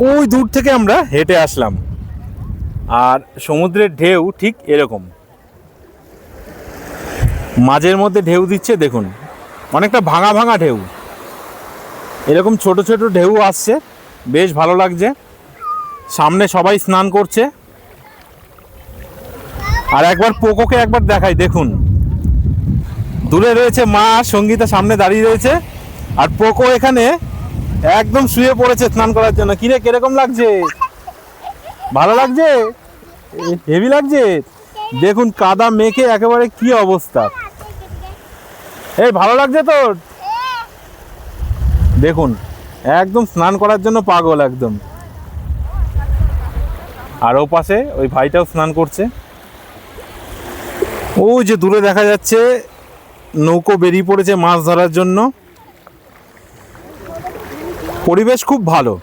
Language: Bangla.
ওই দূর থেকে আমরা হেঁটে আসলাম, আর সমুদ্রের ঢেউ ঠিক এরকম মাঝের মধ্যে ঢেউ দিচ্ছে, দেখুন অনেকটা ভাঙা ভাঙা ঢেউ, এরকম ছোট ছোট ঢেউ আসছে, বেশ ভালো লাগছে। সামনে সবাই স্নান করছে, আর একবার পোকোকে একবার দেখাই, দেখুন দূরে রয়েছে মা, সঙ্গীতা সামনে দাঁড়িয়ে রয়েছে, আর পোকো এখানে একদম শুয়ে পড়েছে স্নান করার জন্য। কিরে, কিরকম লাগছে? ভালো লাগছে? হেভি লাগছে। দেখুন কাদা মেখে একেবারে কি অবস্থা। এই ভালো লাগছে তোর? দেখুন একদম স্নান করার জন্য পাগল একদম। আর ও পাশে ওই ভাইটাও স্নান করছে। ওই যে দূরে দেখা যাচ্ছে নৌকো বেরিয়ে পড়েছে মাছ ধরার জন্য। পরিবেশ খুব ভালো।